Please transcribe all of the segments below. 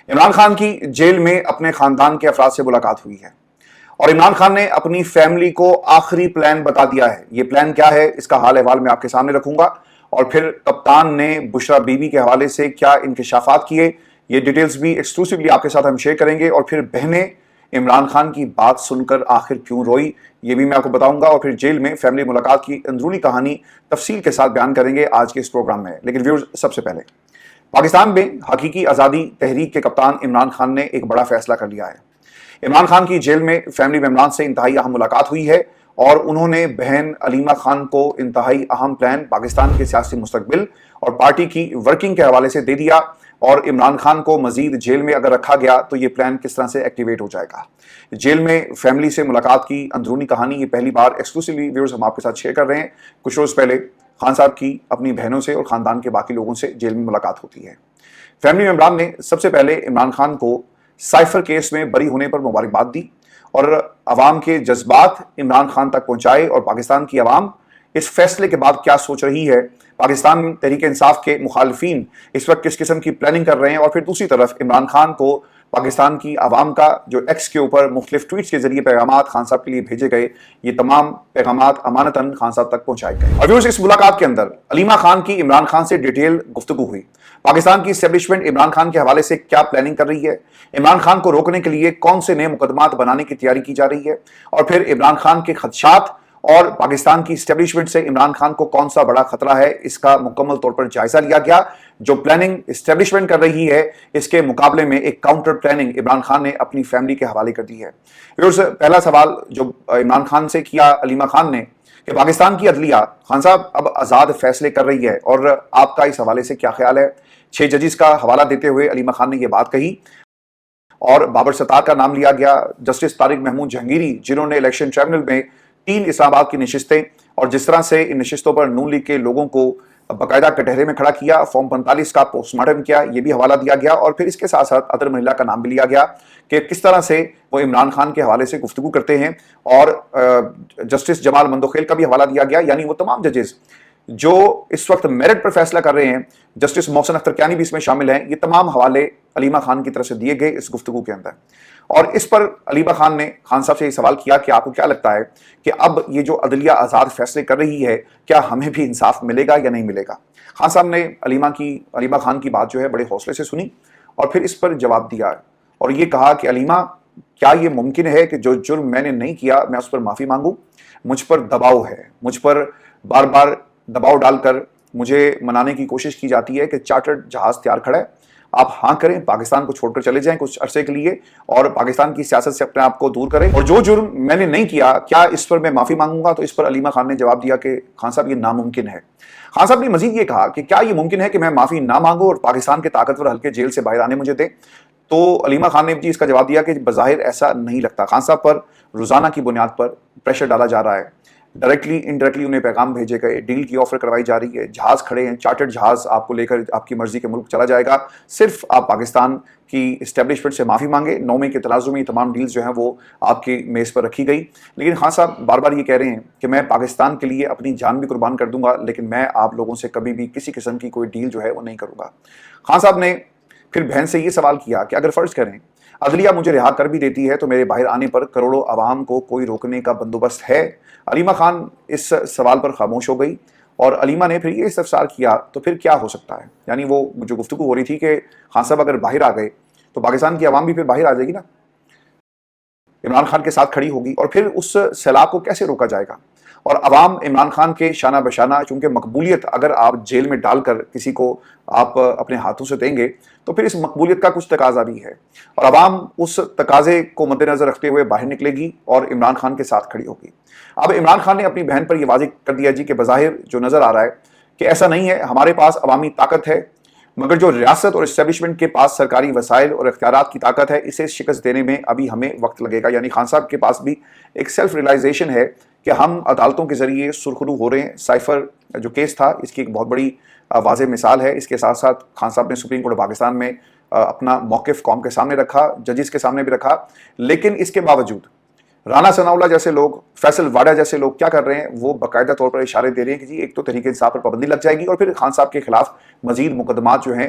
عمران خان کی جیل میں اپنے خاندان کے افراد سے ملاقات ہوئی ہے اور عمران خان نے اپنی فیملی کو آخری پلان بتا دیا ہے۔ یہ پلان کیا ہے اس کا حال احوال میں آپ کے سامنے رکھوں گا، اور پھر کپتان نے بشرا بی بی کے حوالے سے کیا انکشافات کیے، یہ ڈیٹیلز بھی ایکسکلوسیولی آپ کے ساتھ ہم شیئر کریں گے، اور پھر بہنیں عمران خان کی بات سن کر آخر کیوں روئی یہ بھی میں آپ کو بتاؤں گا، اور پھر جیل میں فیملی ملاقات کی اندرونی کہانی تفصیل کے ساتھ بیان کریں گے آج کے اس پروگرام میں۔ لیکن ویورز، سب سے پہلے پاکستان میں حقیقی آزادی تحریک کے کپتان عمران خان نے ایک بڑا فیصلہ کر لیا ہے۔ عمران خان کی جیل میں فیملی ممبران سے انتہائی اہم ملاقات ہوئی ہے اور انہوں نے بہن علیمہ خان کو انتہائی اہم پلان پاکستان کے سیاسی مستقبل اور پارٹی کی ورکنگ کے حوالے سے دے دیا، اور عمران خان کو مزید جیل میں اگر رکھا گیا تو یہ پلان کس طرح سے ایکٹیویٹ ہو جائے گا۔ جیل میں فیملی سے ملاقات کی اندرونی کہانی یہ پہلی بار ایکسکلوسیولی ویورز ہم آپ کے ساتھ شیئر کر رہے ہیں۔ کچھ روز پہلے خان صاحب کی اپنی بہنوں سے اور خاندان کے باقی لوگوں سے جیل میں ملاقات ہوتی ہے۔ فیملی ممبران نے سب سے پہلے عمران خان کو سائفر کیس میں بری ہونے پر مبارکباد دی اور عوام کے جذبات عمران خان تک پہنچائے، اور پاکستان کی عوام اس فیصلے کے بعد کیا سوچ رہی ہے، پاکستان تحریک انصاف کے مخالفین اس وقت کس قسم کی پلاننگ کر رہے ہیں، اور پھر دوسری طرف عمران خان کو پاکستان کی عوام کا جو ایکس کے اوپر مختلف ٹویٹس کے ذریعے پیغامات خان صاحب کے لیے بھیجے گئے، یہ تمام پیغامات امانتاً خان صاحب تک پہنچائے گئے۔ اور ویورز، اس ملاقات کے اندر علیمہ خان کی عمران خان سے ڈیٹیل گفتگو ہوئی۔ پاکستان کی اسٹیبلشمنٹ عمران خان کے حوالے سے کیا پلاننگ کر رہی ہے، عمران خان کو روکنے کے لیے کون سے نئے مقدمات بنانے کی تیاری کی جا رہی ہے، اور پھر عمران خان کے خدشات اور پاکستان کی اسٹیبلشمنٹ سے عمران خان کو کون سا بڑا خطرہ ہے، اس کا مکمل طور پر جائزہ لیا گیا۔ جو پلاننگ اسٹیبلشمنٹ کر رہی ہے اس کے مقابلے میں ایک کاؤنٹر پلاننگ عمران خان نے اپنی فیملی کے حوالے کر دی ہے۔ پہلا سوال جو عمران خان سے کیا علیمہ خان نے کہ پاکستان کی عدلیہ خان صاحب اب آزاد فیصلے کر رہی ہے، اور آپ کا اس حوالے سے کیا خیال ہے؟ 6 ججز کا حوالہ دیتے ہوئے علیمہ خان نے یہ بات کہی، اور بابر ستار کا نام لیا گیا، جسٹس طارق محمود جہانگیری جنہوں نے الیکشن ٹریبونل میں 3 اسلام آباد کی نشستیں، اور جس طرح سے ان نشستوں پر نون لیگ کے لوگوں کو باقاعدہ کٹہرے میں کھڑا کیا، فارم 45 کا پوسٹ مارٹم کیا، یہ بھی حوالہ دیا گیا، اور پھر اس کے ساتھ ساتھ ادر مہیلا کا نام بھی لیا گیا کہ کس طرح سے وہ عمران خان کے حوالے سے گفتگو کرتے ہیں، اور جسٹس جمال مندوخیل کا بھی حوالہ دیا گیا۔ یعنی وہ تمام ججز جو اس وقت میرٹ پر فیصلہ کر رہے ہیں، جسٹس محسن اختر کیانی بھی اس میں شامل ہیں، یہ تمام حوالے علیمہ خان کی طرف سے دیے گئے اس گفتگو کے اندر۔ اور اس پر علیمہ خان نے خان صاحب سے یہ سوال کیا کہ آپ کو کیا لگتا ہے کہ اب یہ جو عدلیہ آزاد فیصلے کر رہی ہے، کیا ہمیں بھی انصاف ملے گا یا نہیں ملے گا؟ خان صاحب نے علیمہ خان کی بات جو ہے بڑے حوصلے سے سنی، اور پھر اس پر جواب دیا اور یہ کہا کہ علیمہ، کیا یہ ممکن ہے کہ جو جرم میں نے نہیں کیا میں اس پر معافی مانگوں؟ مجھ پر دباؤ ہے، مجھ پر بار بار دباؤ ڈال کر مجھے منانے کی کوشش کی جاتی ہے کہ چارٹرڈ جہاز تیار کھڑا ہے، آپ ہاں کریں، پاکستان کو چھوڑ کر چلے جائیں کچھ عرصے کے لیے، اور پاکستان کی سیاست سے اپنے آپ کو دور کریں، اور جو جرم میں نے نہیں کیا کیا اس پر میں معافی مانگوں گا؟ تو اس پر علیمہ خان نے جواب دیا کہ خان صاحب یہ ناممکن ہے۔ خان صاحب نے مزید یہ کہا کہ کیا یہ ممکن ہے کہ میں معافی نہ مانگوں اور پاکستان کے طاقتور حلقے جیل سے باہر آنے مجھے دیں؟ تو علیمہ خان نے بھی اس کا جواب دیا کہ بظاہر ایسا نہیں لگتا۔ خان صاحب پر روزانہ کی بنیاد پر پریشر ڈالا جا رہا ہے، ڈائریکٹلی انڈائریکٹلی انہیں پیغام بھیجے گئے، ڈیل کی آفر کروائی جا رہی ہے، جہاز کھڑے ہیں، چارٹرڈ جہاز آپ کو لے کر آپ کی مرضی کے ملک چلا جائے گا، صرف آپ پاکستان کی اسٹیبلشمنٹ سے معافی مانگے۔ 9 مئی کے تناظر میں یہ تمام ڈیلز جو ہیں وہ آپ کی میز پر رکھی گئی۔ لیکن خان صاحب بار بار یہ کہہ رہے ہیں کہ میں پاکستان کے لیے اپنی جان بھی قربان کر دوں گا، لیکن میں آپ لوگوں سے کبھی بھی کسی قسم کی کوئی ڈیل جو ہے وہ نہیں کروں گا۔ خان صاحب نے پھر بہن سے یہ سوال کیا کہ اگر فرض کریں عدلیہ مجھے رہا کر بھی دیتی ہے تو میرے باہر آنے پر کروڑوں عوام کو کوئی روکنے کا بندوبست ہے؟ علیمہ خان اس سوال پر خاموش ہو گئی، اور علیمہ نے پھر یہ استفسار کیا تو پھر کیا ہو سکتا ہے؟ یعنی وہ جو گفتگو ہو رہی تھی کہ خان صاحب اگر باہر آ گئے تو پاکستان کی عوام بھی پھر باہر آ جائے گی نا، عمران خان کے ساتھ کھڑی ہوگی، اور پھر اس سیلاب کو کیسے روکا جائے گا؟ اور عوام عمران خان کے شانہ بشانہ، چونکہ مقبولیت اگر آپ جیل میں ڈال کر کسی کو آپ اپنے ہاتھوں سے دیں گے تو پھر اس مقبولیت کا کچھ تقاضا بھی ہے، اور عوام اس تقاضے کو مد نظر رکھتے ہوئے باہر نکلے گی اور عمران خان کے ساتھ کھڑی ہوگی۔ اب عمران خان نے اپنی بہن پر یہ واضح کر دیا جی کہ بظاہر جو نظر آ رہا ہے کہ ایسا نہیں ہے، ہمارے پاس عوامی طاقت ہے، مگر جو ریاست اور اسٹیبلشمنٹ کے پاس سرکاری وسائل اور اختیارات کی طاقت ہے، اسے شکست دینے میں ابھی ہمیں وقت لگے گا۔ یعنی خان صاحب کے پاس بھی ایک سیلف ریلائزیشن ہے کہ ہم عدالتوں کے ذریعے سرخرو ہو رہے ہیں۔ سائفر جو کیس تھا اس کی ایک بہت بڑی واضح مثال ہے۔ اس کے ساتھ ساتھ خان صاحب نے سپریم کورٹ پاکستان میں اپنا موقف قوم کے سامنے رکھا، ججز کے سامنے بھی رکھا، لیکن اس کے باوجود رانا ثناء اللہ جیسے لوگ، فیصل واڈا جیسے لوگ کیا کر رہے ہیں؟ وہ باقاعدہ طور پر اشارے دے رہے ہیں کہ جی ایک تو تحریک انصاف پر پابندی لگ جائے گی، اور پھر خان صاحب کے خلاف مزید مقدمات جو ہیں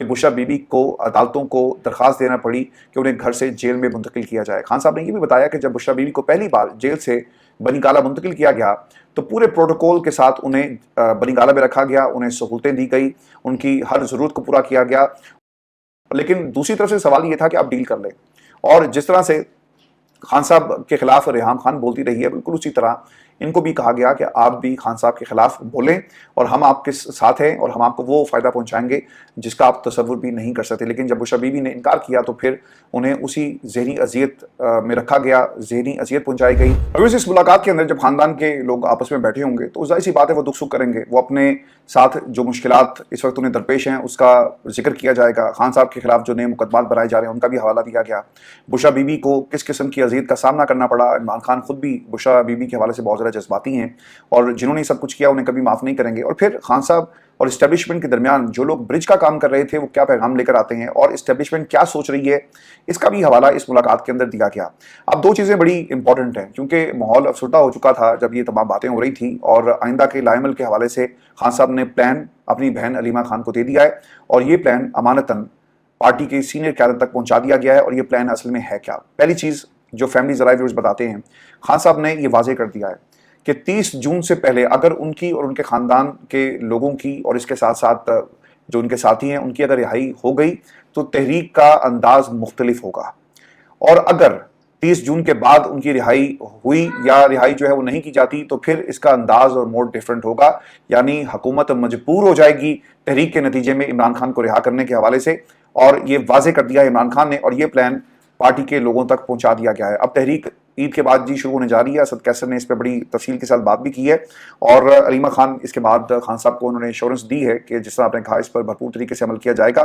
کہ بشرا بیوی کو عدالتوں کو درخواست دینا پڑی کہ انہیں گھر سے جیل میں منتقل کیا جائے۔ خان صاحب نے یہ بھی بتایا کہ جب بشرا بیوی کو پہلی بار جیل سے بنی گالہ منتقل کیا گیا تو پورے پروٹوکول کے ساتھ انہیں بنی گالہ میں رکھا گیا، انہیں سہولتیں دی گئی، ان کی ہر ضرورت کو پورا کیا گیا، لیکن دوسری طرف سے سوال یہ تھا کہ آپ ڈیل کر لیں۔ اور جس طرح سے خان صاحب کے خلاف ریحام خان بولتی رہی ہے، بالکل اسی طرح ان کو بھی کہا گیا کہ آپ بھی خان صاحب کے خلاف بولیں اور ہم آپ کے ساتھ ہیں اور ہم آپ کو وہ فائدہ پہنچائیں گے جس کا آپ تصور بھی نہیں کر سکتے۔ لیکن جب بشرا بیوی نے انکار کیا تو پھر انہیں اسی ذہنی اذیت میں رکھا گیا، ذہنی اذیت پہنچائی گئی۔ اور اس ملاقات کے اندر جب خاندان کے لوگ آپس میں بیٹھے ہوں گے تو ظاہر سی بات ہے وہ دکھ سکھ کریں گے، وہ اپنے ساتھ جو مشکلات اس وقت انہیں درپیش ہیں اس کا ذکر کیا جائے گا۔ خان صاحب کے خلاف جو نئے مقدمات بنائے جا رہے ہیں ان کا بھی حوالہ دیا گیا۔ بشرا بیوی کو کس قسم کی اذیت کا سامنا کرنا پڑا، عمران خان خود بھی بشرا بیوی کے حوالے سے بہت زیادہ جذباتی ہیں اور جنہوں نے سب کچھ کیا انہیں کبھی معاف نہیں کریں گے۔ اور پھر خان صاحب اور اسٹیبلشمنٹ کے درمیان جو لوگ برج کا کام کر رہے تھے وہ کیا پیغام لے کر آتے ہیں اور اسٹیبلشمنٹ کیا سوچ رہی ہے، اس کا بھی حوالہ اس ملاقات کے اندر دیا گیا۔ اب دو چیزیں بڑی امپورٹنٹ ہیں کیونکہ ماحول افسردہ ہو چکا تھا جب یہ تمام باتیں ہو رہی تھیں، اور آئندہ کے لائے عمل کے حوالے سے خان صاحب نے پلان اپنی بہن علیمہ خان کو دے دیا ہے، اور یہ پلان امانتاً پارٹی کے سینئر قیادت تک پہنچا دیا گیا ہے۔ اور یہ پلان اصل میں ہے کیا؟ پہلی چیز جو فیملی ذرائع ویورز بتاتے ہیں، خان صاحب نے یہ واضح کر دیا ہے کہ 30 جون سے پہلے اگر ان کی اور ان کے خاندان کے لوگوں کی اور اس کے ساتھ ساتھ جو ان کے ساتھی ہیں ان کی اگر رہائی ہو گئی تو تحریک کا انداز مختلف ہوگا، اور اگر 30 جون کے بعد ان کی رہائی ہوئی یا رہائی جو ہے وہ نہیں کی جاتی تو پھر اس کا انداز اور موڈ ڈیفرنٹ ہوگا، یعنی حکومت مجبور ہو جائے گی تحریک کے نتیجے میں عمران خان کو رہا کرنے کے حوالے سے، اور یہ واضح کر دیا ہے عمران خان نے، اور یہ پلان پارٹی کے لوگوں تک پہنچا دیا گیا ہے۔ اب تحریک عید کے بعد شروع ہونے جا رہی ہے۔ اسد کیسر نے اس پہ بڑی تفصیل کے ساتھ بات بھی کی ہے، اور علیمہ خان اس کے بعد خان صاحب کو انہوں نے ایشورنس دی ہے کہ جس طرح آپ نے کہا اس پر بھرپور طریقے سے عمل کیا جائے گا۔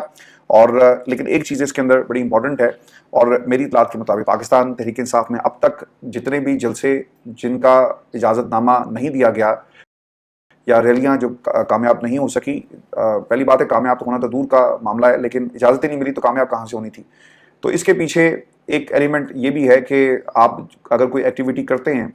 اور لیکن ایک چیز اس کے اندر بڑی امپورٹنٹ ہے، اور میری اطلاعات کے مطابق پاکستان تحریک انصاف میں اب تک جتنے بھی جلسے جن کا اجازت نامہ نہیں دیا گیا یا ریلیاں جو کامیاب نہیں ہو سکی، پہلی بات ہے کامیاب ہونا تو دور کا معاملہ ہے، لیکن اجازتیں نہیں ملی تو کامیاب کہاں سے ہونی تھی؟ تو اس کے پیچھے ایک ایلیمنٹ یہ بھی ہے کہ آپ اگر کوئی ایکٹیویٹی کرتے ہیں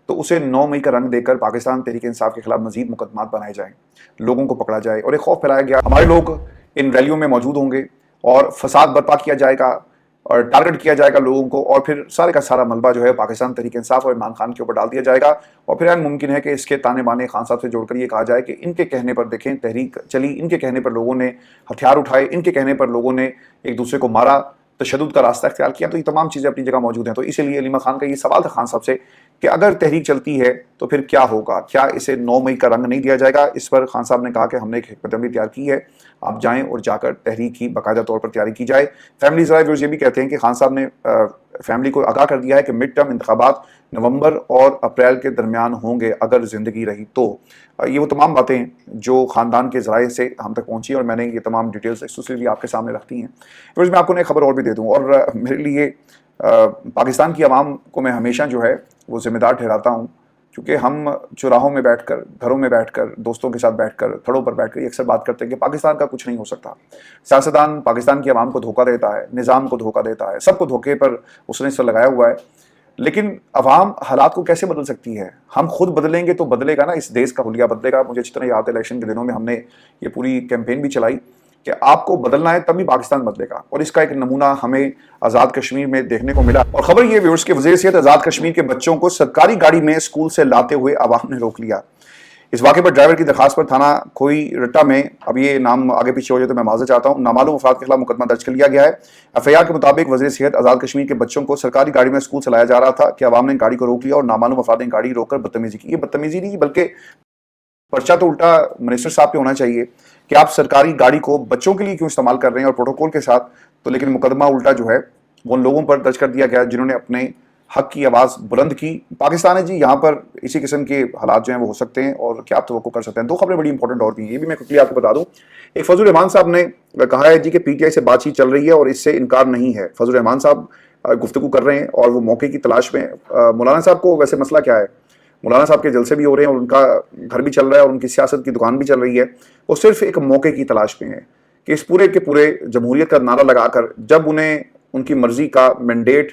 تو اسے 9 مئی کا رنگ دے کر پاکستان تحریک انصاف کے خلاف مزید مقدمات بنائے جائیں، لوگوں کو پکڑا جائے، اور ایک خوف پھیلایا گیا ہمارے لوگ ان ریلیوں میں موجود ہوں گے اور فساد برپا کیا جائے گا اور ٹارگٹ کیا جائے گا لوگوں کو، اور پھر سارے کا سارا ملبہ جو ہے پاکستان تحریک انصاف اور عمران خان کے اوپر ڈال دیا جائے گا، اور پھر ممکن ہے کہ اس کے تانے بانے خان صاحب سے جوڑ کر یہ کہا جائے کہ ان کے کہنے پر دیکھیں تحریک چلی، ان کے کہنے پر لوگوں نے ہتھیار اٹھائے، ان کے کہنے پر لوگوں نے ایک دوسرے کو مارا، تشدد کا راستہ اختیار کیا۔ تو یہ تمام چیزیں اپنی جگہ موجود ہیں۔ تو اسی لیے علیمہ خان کا یہ سوال تھا خان صاحب سے کہ اگر تحریک چلتی ہے تو پھر کیا ہوگا، کیا اسے 9 مئی کا رنگ نہیں دیا جائے گا؟ اس پر خان صاحب نے کہا کہ ہم نے ایک حکمت عملی تیار کی ہے، آپ جائیں اور جا کر تحریک کی باقاعدہ طور پر تیاری کی جائے۔ فیملی ذرائع ویورز یہ بھی کہتے ہیں کہ خان صاحب نے فیملی کو آگاہ کر دیا ہے کہ مڈ ٹرم انتخابات نومبر اور اپریل کے درمیان ہوں گے اگر زندگی رہی تو۔ یہ وہ تمام باتیں جو خاندان کے ذرائع سے ہم تک پہنچی، اور میں نے یہ تمام ڈیٹیلز ایکسکلوسیولی آپ کے سامنے رکھتی ہیں۔ ویورز میں آپ کو ایک خبر اور بھی دے دوں، اور میرے لیے پاکستان کی عوام کو میں ہمیشہ جو ہے وہ ذمہ دار ٹھہراتا ہوں، کیونکہ ہم چوراہوں میں بیٹھ کر، گھروں میں بیٹھ کر، دوستوں کے ساتھ بیٹھ کر، تھڑوں پر بیٹھ کر یہ اکثر بات کرتے ہیں کہ پاکستان کا کچھ نہیں ہو سکتا۔ سیاستدان پاکستان کی عوام کو دھوکہ دیتا ہے، نظام کو دھوکہ دیتا ہے، سب کو دھوکے پر اس نے سر لگایا ہوا ہے، لیکن عوام حالات کو کیسے بدل سکتی ہے؟ ہم خود بدلیں گے تو بدلے گا نا، اس دیش کا حلیہ بدلے گا۔ مجھے اچھی طرح یاد ہے الیکشن کے دنوں میں ہم نے یہ پوری کیمپین بھی چلائی کہ آپ کو بدلنا ہے تبھی پاکستان بدلے گا، اور اس کا ایک نمونہ ہمیں آزاد کشمیر میں دیکھنے کو ملا۔ اور خبر یہ ویورز کے وزیر صحت آزاد کشمیر کے بچوں کو سرکاری گاڑی میں اسکول سے لاتے ہوئے عوام نے روک لیا۔ اس واقعے پر ڈرائیور کی درخواست پر تھانہ کھوئی رٹا میں، اب یہ نام آگے پیچھے ہو جائے تو میں معذرت چاہتا ہوں، نامعلوم افراد کے خلاف مقدمہ درج کر لیا گیا ہے۔ FIR کے مطابق وزیر صحت آزاد کشمیر کے بچوں کو سرکاری گاڑی میں اسکول سے لایا جا رہا تھا کہ عوام نے گاڑی کو روک لیا اور نامعلوم افراد نے گاڑی روک کر بدتمیزی کی۔ یہ بدتمیزی نہیں بلکہ پرچہ تو الٹا منسٹر صاحب پہ ہونا چاہیے کہ آپ سرکاری گاڑی کو بچوں کے لیے کیوں استعمال کر رہے ہیں اور پروٹوکول کے ساتھ، تو لیکن مقدمہ الٹا جو ہے وہ ان لوگوں پر درج کر دیا گیا جنہوں نے اپنے حق کی آواز بلند کی۔ پاکستان ہے جی، یہاں پر اسی قسم کے حالات جو ہیں وہ ہو سکتے ہیں، اور کیا آپ توقع کر سکتے ہیں؟ دو خبریں بڑی امپورٹنٹ اور بھی ہیں، یہ بھی میں کلی آپ کو بتا دوں۔ ایک فضل الرحمان صاحب نے کہا ہے جی کہ PTI سے بات چیت چل رہی ہے اور اس سے انکار نہیں ہے۔ فضل الرحمان صاحب گفتگو کر رہے ہیں اور وہ موقع کی تلاش میں۔ مولانا صاحب کو ویسے مسئلہ کیا ہے؟ مولانا صاحب کے جلسے بھی ہو رہے ہیں اور ان کا گھر بھی چل رہا ہے اور ان کی سیاست کی دکان بھی چل رہی ہے، وہ صرف ایک موقع کی تلاش میں ہے کہ اس پورے کے پورے جمہوریت کا نعرہ لگا کر جب انہیں ان کی مرضی کا مینڈیٹ